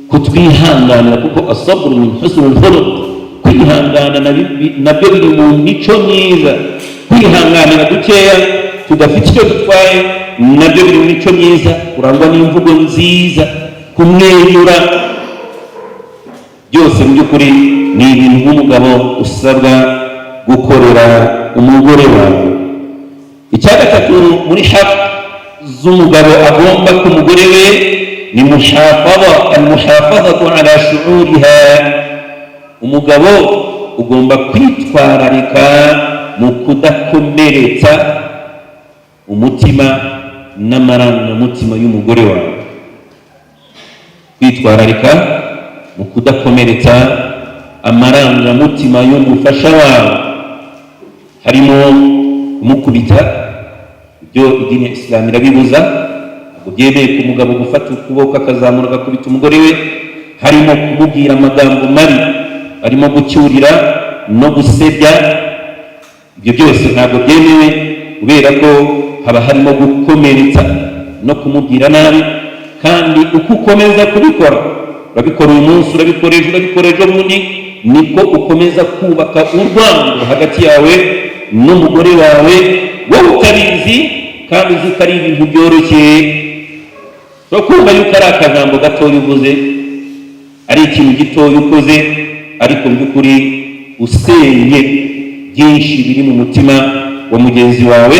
kutwihanganira, kuko asabru min husnul khuluq, kwihangana nabyo biri mu mico myiza. Kwihanganira dukeya tudafite icyo dutwaye nabyo biri mu mico myiza. Kurangwa n'imvugo nziza, kumwenyura, byose mu by'ukuri ni ibintu nk'umugabo usabwa gukorera umugore wawe. Icya gatatu muri haq z'umugabo agomba ku mugore we ni al-muhafadhatu ala shu'uriha. Umugabo ugomba kwitwararika mu kudakomeretsa umutima n'amarangamutima y'umugore wawe. Kwitwararika mu kudakomeretsa amarangamutima y'umufasha wawe, harimo kumukubita. Ibyo idini ya Islam irabibuza, ntabwo byemeye ku mugabo gufata ukuboko akazamura agakubita umugore we. Harimo kumubwira amagambo mabi, harimo gucyurira no gusebya. Ibyo byose ntabwo byemewe, kubera ko haba harimo gukomeretsa no kumubwira nabi. Kandi uko ukomeza kubikora, urabikora uyu munsi, urabikora ejo, urabikora ejo bundi, niko ukomeza kubaka urwango hagati yawe n'umugore wawe wowe utabizi kandi uzi ko ari ibintu byoroshye so kumva yuko ari akajambo gatoya uvuze, ari ikintu gitoya ukoze, ariko mu by'ukuri usenye byinshi biri mu mutima wa mugenzi wawe.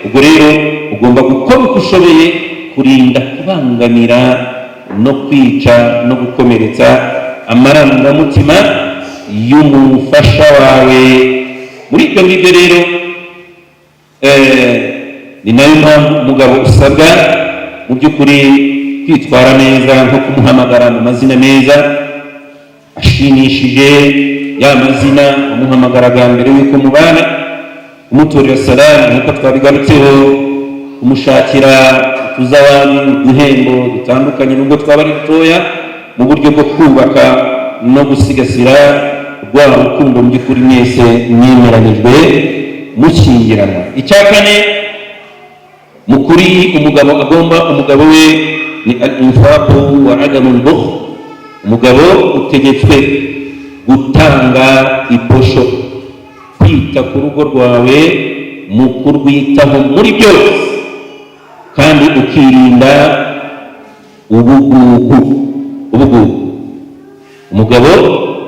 ubwo rero ugomba gukora uko ushoboye kurinda kubangamira no kwica no gukomeretsa amarangamutima y'umufasha wawe. muri ibyo ngibyo rero ni nayo mpamvu umugabo usabwa mu by'ukuri kwitwara neza, nko kumuhamagara mu mazina meza ashimishije, ya mazina wamuhamagaraga mbere y'uko mubana, kumuturira salamu nk'uko twabigarutseho, kumushakira utuzawani, uduhembo dutandukanye nubwo twaba ari dutoya, mu buryo bwo kubaka no gusigasira rwa rukundo mu by'ukuri mwese mwemeranijwe mushyingiranwa. icya kane mukuri umugabo we ni al-infaqu wa adamu al-bukhl. umugabo utegetswe gutanga iposho, kwita ku rugo rwawe mu kurwitaho muri byose, kandi ukirinda ubugugu. umugabo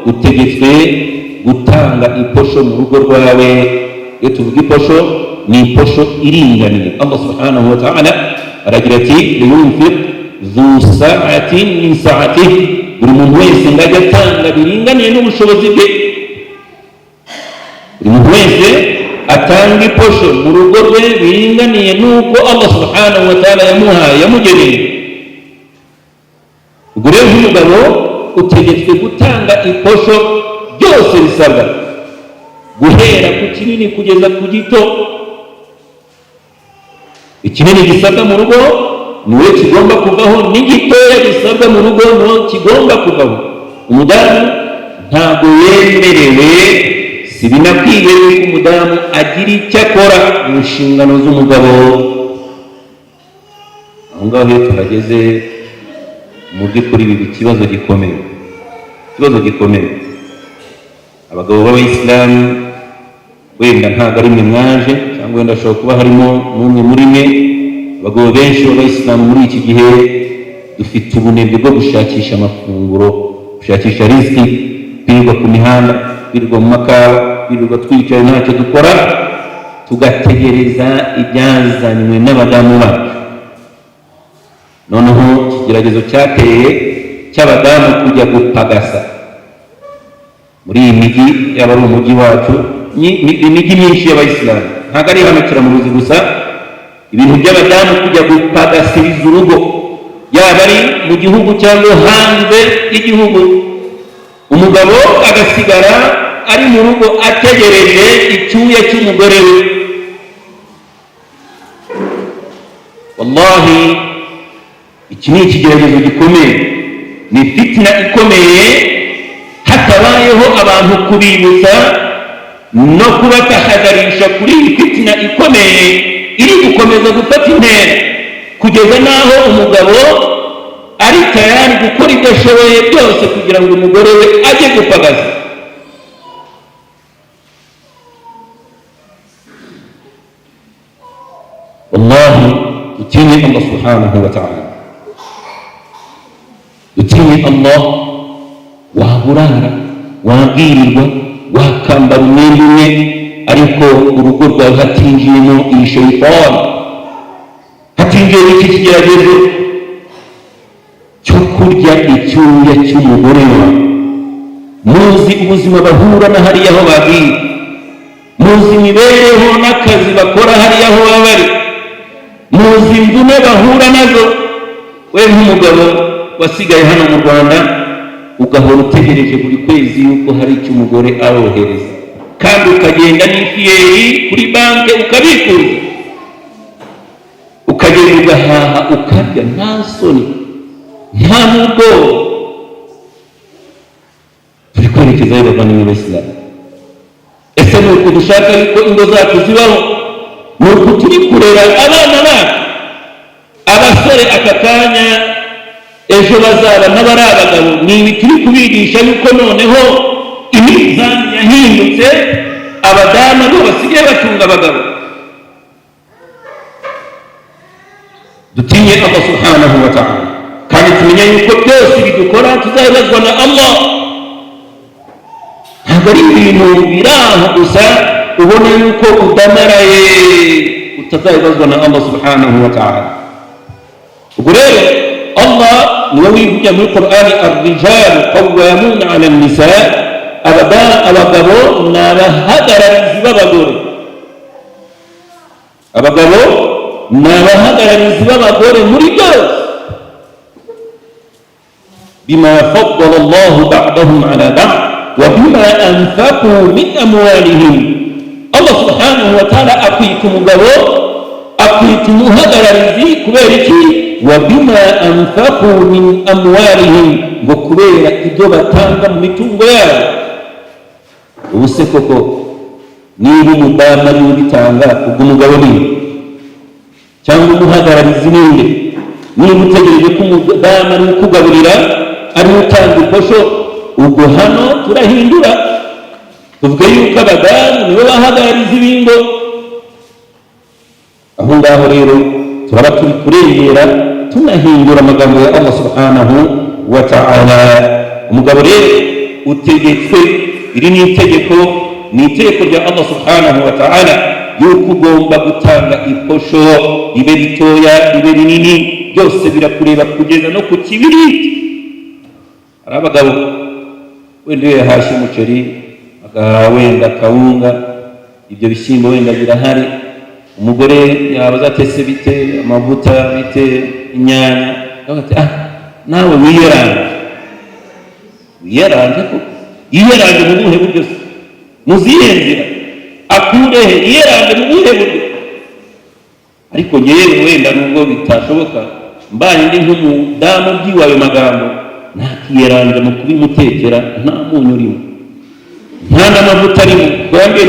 utegetswe gutanga iposho mu rugo rwawe. iyo tuvuga iposho, ni iposho iringaniye. Allah subhanahu wa ta'ala aragira ati liyunfiq dhu sa'atin min sa'atihi, buri muntu wese ngajya atanga biringaniye n'ubushobozi bwe. buri muntu wese atanga iposho mu rugo rwe biringaniye n'uko Allah subhanahu wa ta'ala yamuhaye, yamugeneye. ubwo rero nk'umugabo utegetswe gutanga iposho byose bisabwa, guhera ku kinini kugeza ku gito. ikinini gisabwa mu rugo niwe kigomba kuvaho, n'igitoya gisabwa mu rugo niwe kigomba kuvaho. umudamu ntabwo yemerewe, si binakwiye yuko umudamu agira icyo akora mu nshingano z'umugabo. aho ngaho iyo tuhageze mu by'ukuri biba ikibazo gikomeye. abagabo b'abayisilamu wenda ntabwo ari mwe mwaje, cyangwa wenda ashobora kuba harimo n'umwe muri mwe. abagabo benshi b'abayisilamu muri iki gihe dufite ubunebwe bwo gushakisha amafunguro, gushakisha riziki, kwirirwa ku mihanda, kwirirwa mu makawa, kwirirwa twicaye ntacyo dukora, tugategereza ibyazanywe n'abadamu bacu. noneho ikigeragezo cyateye cy'abadamu kujya gupagasa muri iyi migi, yaba ari umujyi wacu, imijyi myinshi y'abayisilamu, ntabwo ari hano Kiramuruzi gusa, ibintu by'abadamu kujya gupagasiriza urugo, yaba ari mu gihugu cyangwa hanze y'igihugu. umugabo agasigara ari mu rugo ategereje icyuya cy'umugore we. wallahi iki ni ikigeragezo gikomeye, ni fitina ikomeye, hatabayeho abantu kubibutsa no kubatahadarisha kuri iyi fitina ikomeye iri gukomeza gufata intera, kugeza n'aho umugabo ari tayari gukora ibyo ashoboye byose kugira ngo umugore we ajye gupagaza. wallahi dutinye Allah subhanahu wa ta'ala, dutinye Allah. waburara, wabwirirwa, wakambara umwenda umwe, ariko urugo rwawe hatinjiyemo iyi shayitani, hatinjiyemo iki kigeragezo cyo kurya icyuya cy'umugore wawe. muzi ubuzima bahura na hariya aho bagiye, muzi imibereho n'akazi bakora hariya aho baba bari, muzi imvune bahura nazo. we nk'umugabo wasigaye hano mu Rwanda, ugahora utegereje buri kwezi yuko hari icyo umugore arohereza, kandi ukagenda n'ifiyeri kuri banki ukabikuza, ukagenda ugahaha ukarya nta soni nta n'ubwoba. turi kwerekeza rero bavandimwe b'Isilamu, ese ni uku dushaka yuko ingo zacu zibaho? ni uku turi kurera abana bacu? abasore aka kanya ejo bazaba n'abari abagabo, ni ibi turi kubigisha yuko noneho imizani yahindutse, abagabo abadamu bo basigaye batunga abagabo. Dutinye Allah subhanahu wa ta'ala, kandi tumenye yuko byose bidukora tuzabibazwa na Allah. Ntabwo ari ibintu biraho gusa ubona yuko udamaraye utazabibazwa na Allah subhanahu wa ta'ala. Ubwo rero Allah niwe wivugira muri Qur'ani, ar-rijalu qawwamuna 'ala an-nisaa, abagabo ni abahagararizi b'abagore. Abagabo ni abahagararizi b'abagore muri byose. Bima faddala Allahu ba'dahum 'ala ba'd wa bima anfaqu min amwalihim. Allah subhanahu wa ta'ala akwita umugabo, akwita umuhagararizi kubera iki? Wa bima anfaqu min amwalihim, ngo kubera ibyo batanga mu mitungo yabo. Ubuse koko niba umudamu ari ubitanga, ubwo umugabo ni cyangwa umuhagararizi ninde? Niba utegereje ko umudamu ari ukugaburira, ari utanga ikosho, ubwo hano turahindura tuvuge yuko abadamu nibo bahagarariza ibingo. Aho ngaho rero turaba turi kurengera tunahindura amagambo ya Allah subhanahu wa ta'ala. Umugabo rero utegetswe, iri ni itegeko rya Allah subhanahu wa ta'ala, yuko ugomba gutanga iposho, ibe ritoya ibe rinini, byose birakureba kugeza no ku kibiriti. Hari abagabo wenda iyo yahashye umuceri agahaha wenda kawunga, ibyo bishyimbo wenda birahari, umugore yabaza atese bite, amavuta bite, inyanya, ati nawe wiyeranje ko yiyeranje mu buhe buryo se? Muziyenzira akurehe yiyeranje mu buhe buryo? Ariko ngewe wenda nubwo bitashoboka, mbaye ndi nk'umudamu by'iwawe magambo, ntakiyeranje mu kubimutekera, nta munyu urimo, nta n'amavuta arimo, twambye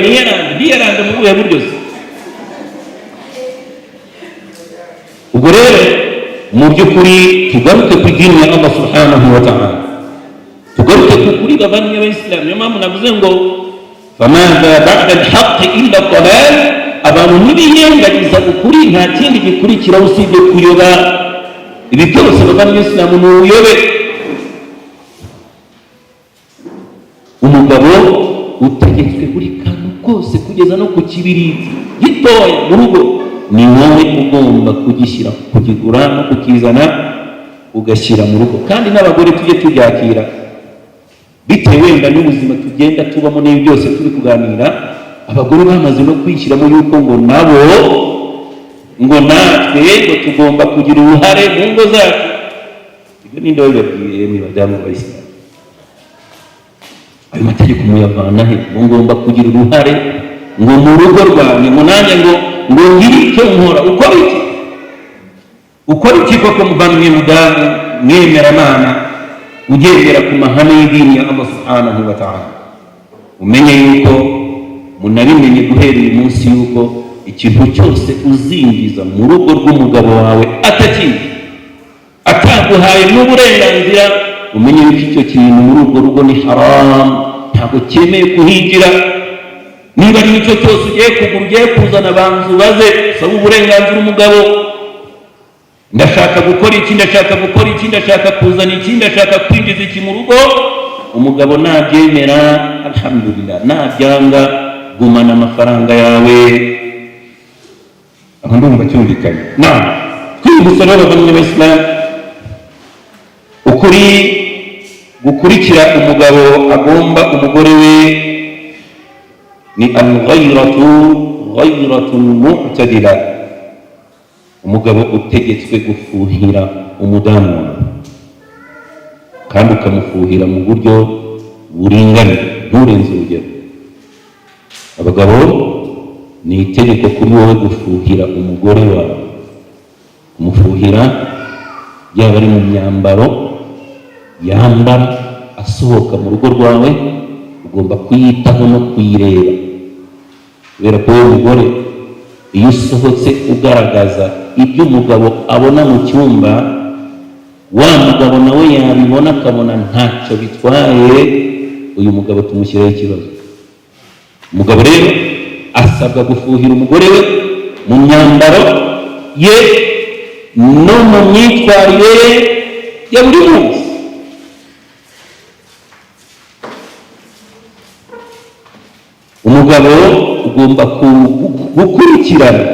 niyeranje mu buhe buryo se? Ubwo rero mu by'ukuri tugaruke ku idini ya Allah subhanahu wa ta'ala, tugaruke ku kuri bavandimwe b'Abayisilamu. Niyo mpamvu navuze ngo famadha ba'da al-haqqi illa dalal, abantu ntibirengagiza ukuri, nta kindi gikurikira usibye kuyoba. Ibi byose bavandimwe b'Abayisilamu ni ubuyobe. Umugabo utegetswe buri kantu kose kugeza no ku kibiriti gitoya mu rugo, ni wowe ugomba kugishyira, kugigura no kukizana ugashyira mu rugo. Kandi n'abagore tujye tubyakira bitewe wenda n'ubuzima tugenda tubamo n'ibi byose turi kuganira. Abagore bamaze no kwishyiramo yuko ngo nabo, ngo natwe ngo tugomba kugira uruhare mu ngo zacu. Ibyo ninde wabibabwiye mu badamu b'Abayisilamu? Ayo mategeko muyavana he? Ngo ngomba kugira uruhare ngo mu rugo rwanjye, ngo nanjye ngo ngire icyo nkora. Ukora iki koko muvandimwe mudamu mwemeramana, ugendera ku mahame y'idini ya Allah subhanahu wa ta'ala? Umenye yuko, munabimenye guhera uyu munsi, yuko ikintu cyose uzinjiza mu rugo rw'umugabo wawe ataguhaye n'uburenganzira, umenye yuko icyo kintu muri urwo rugo ni haram, ntabwo cyemeye kuhinjira. Niba ari icyo cyose ugiye kugura, ugiye kuzana, banzu baze saba uburenganzira umugabo. Ndashaka gukora iki, ndashaka gukora iki, ndashaka kuzana iki, ndashaka kwinjiza iki mu rugo. Umugabo nabyemera alhamdulillah, nabyanga gumana amafaranga yawe. Aho ndumva cyumvikanye. Kwibutsa rero abavandimwe b'Abayisilamu, ukuri gukurikira umugabo agomba umugore we ni al-ghayratu mu'tadila. Umugabo utegetswe gufuhira umudamu wawe, kandi ukamufuhira mu buryo buringaniye, nturenze urugero. Abagabo, ni itegeko kuri wowe gufuhira umugore wawe, kumufuhira yaba ari mu myambaro yambara asohoka mu rugo rwawe, ugomba kuyitaho no kuyireba. Kubera ko wowe mugore, iyo usohotse ugaragaza ibyo umugabo abona mu cyumba, wa mugabo nawe yabibona akabona ntacyo bitwaye, uyu mugabo tumushyiraho ikibazo. umugabo rero asabwa gufuhira umugore we mu myambaro ye no mu myitwarire ye ya buri munsi. Umugabo ugomba gukurikirana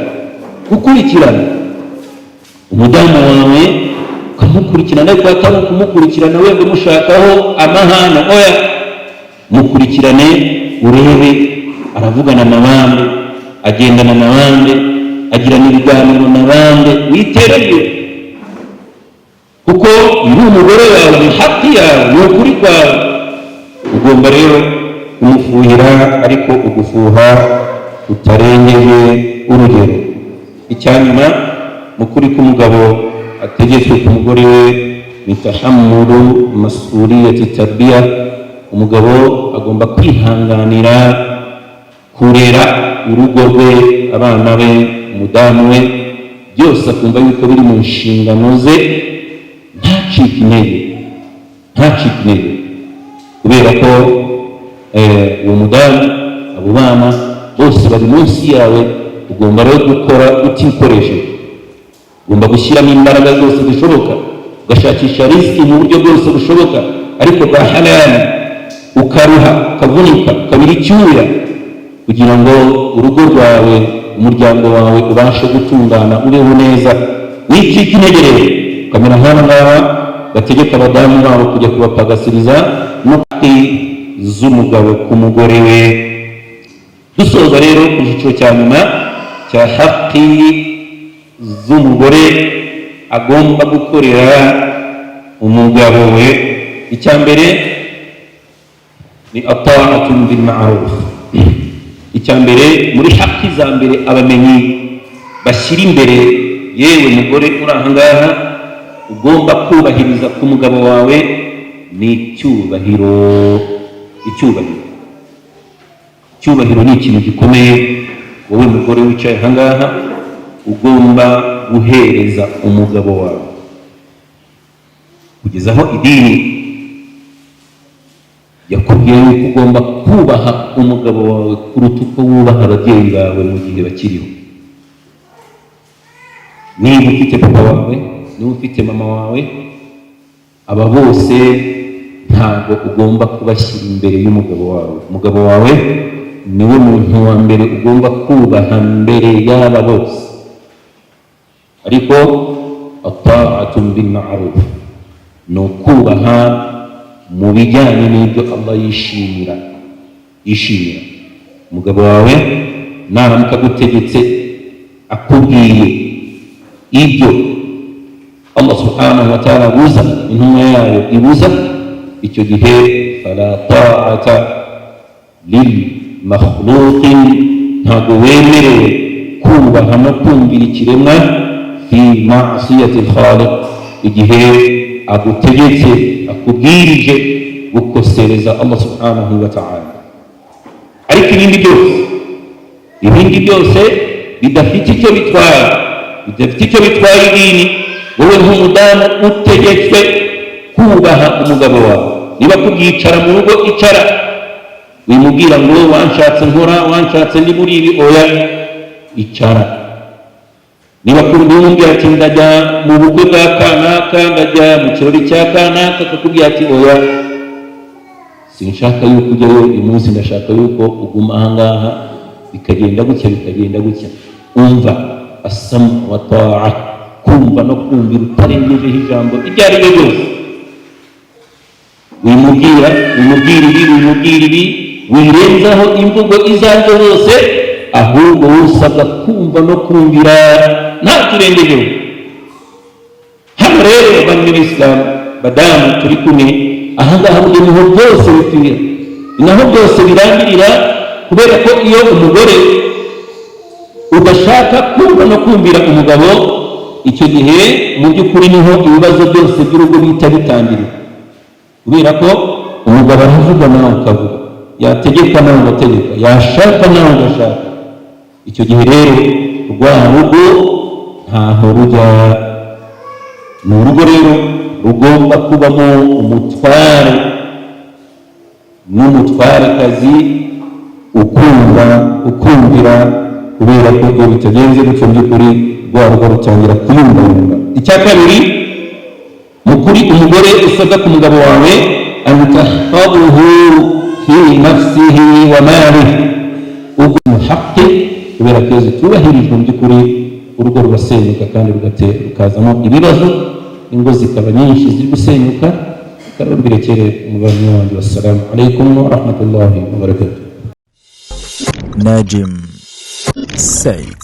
umudamu wawe, ukamukurikirana, ariko atari ukumukurikirana wenda umushakaho amahane, oya, mukurikirane urebe aravugana na bande, agendana na bande, agirana ibiganiro na bande, witerere, kuko uri umugore wawe, ni haki yawe, ni ukuri kwawe. Ugomba rero kumufuhira, ariko ugufuha utarengeje urugero. Icyanyuma mukuri k'umugabo ategetswe ku mugore we ni tahammulu masuliyati tarbiya. Umugabo agomba kwihanganira kurera urugo rwe, abana be, umudamu we, byose akumva yuko biri mu nshingano ze, ntacike intege, kubera ko uwo mudamu, abo bana bose bari munsi yawe. Ugomba rero gukora utikoresheje, ugomba gushyiramo imbaraga zose zishoboka, ugashakisha riziki mu buryo bwose bushoboka, ariko bwa halali, ukaruha, ukavunika, ukabira icyuya, kugira ngo urugo rwawe, umuryango wawe ubashe gutungana, ubeho neza. Wicika intege rero, ukamera nk'aba ngaba bategeka abadamu babo kujya kubapagasiriza no z'umugabo ku mugore we. Dusoza rero ku cyiciro cya nyuma cya haki z'umugore agomba gukorera umugabo we. Icya mbere ni ata'atun bil ma'ruf. Icya mbere muri haki za mbere abamenyi bashyira imbere, yewe mugore uri aha ngaha, ugomba kubahiriza ku mugabo wawe ni icyubahiro. Icyubahiro ni ikintu gikomeye. Wowe mugore wicaye aha ngaha, ugomba guhereza umugabo wawe, kugeza aho idini yakubwiye yuko ugomba kubaha umugabo wawe kuruta uko wubaha ababyeyi bawe mu gihe bakiriho. Niba ufite papa wawe, niba ufite mama wawe, aba bose ntabwo ugomba kubashyira imbere y'umugabo wawe. Umugabo wawe niwe muntu wa mbere ugomba kubaha mbere y'aba bose. Ariko ata'atun bil ma'ruf ni ukubaha mu bijyanye n'ibyo Allah yishimira. Umugabo wawe naramuka agutegetse, akubwiye ibyo Allah subhanahu wa ta'ala abuza, intumwa yayo ibuza, icyo gihe fala ta'ata lil makhluqin, ntabwo wemerewe kubaha no kumvira ikiremwa fi ma'siyati al-khaliq, igihe agutegetse, akubwirije gukosereza Allah subhanahu wa ta'ala. Ariko ibindi byose bidafite icyo bitwaye idini, wowe nk'umudamu utegetswe kubaha umugabo wawe. Niba kubyicara mu rugo, icara, wimubwira ngo wanshatse nkora, wanshatse ndi muri ibi, oya, icara. Niba kumubwira ati ndajya mu bukwe bwa kanaka, ndajya mu kirori cya kanaka, akakubwira ati oya, sinshaka yuko ujyayo uyu munsi, ndashaka yuko uguma aha ngaha, bikagenda gutya. Umva asamu wa ta'a, kumva no kumvira utarengejeho ijambo iryo ari ryo ryose. Wimubwira ibi, wirenzaho imvugo izo ari zo zose, ahubwo usabwa kumva no kumvira nta turengejeho. Hano rero bamwe b'Isilamu, badamu turi kumwe aha ngaha, niho byose bipfira, naho byose birangirira, kubera ko iyo umugore udashaka kumva no kumvira umugabo, icyo gihe mu by'ukuri niho ibibazo byose by'urugo bihita bitangirira. Kubera ko umugabo aravuga nawe ukavuga, yategeka nawe ugategeka, yashaka nawe ugashaka. Icyo gihe rero rwa rugo ntaho rujya. Ni urugo rero rugomba kubamo umutware n'umutwarekazi ukunda kubera ko iyo bitagenze gutyo by'ukuri rwa rugo rutangira kuyumbayumba. Icya kabiri, mu kuri umugore usabwa ku mugabo wawe antahfaduhu fi nafsihi wa malihi, uko mu haqqi, kubera ko iyo zitubahirijwe mu by'ukuri urugo rugasenyuka kandi rukazamo ibibazo, ingo zikaba nyinshi ziri gusenyuka. Birekere umuvandimwe wanjye. Wassalamu alaikum wa rahmatullahi wa barakatuh. Najim Said.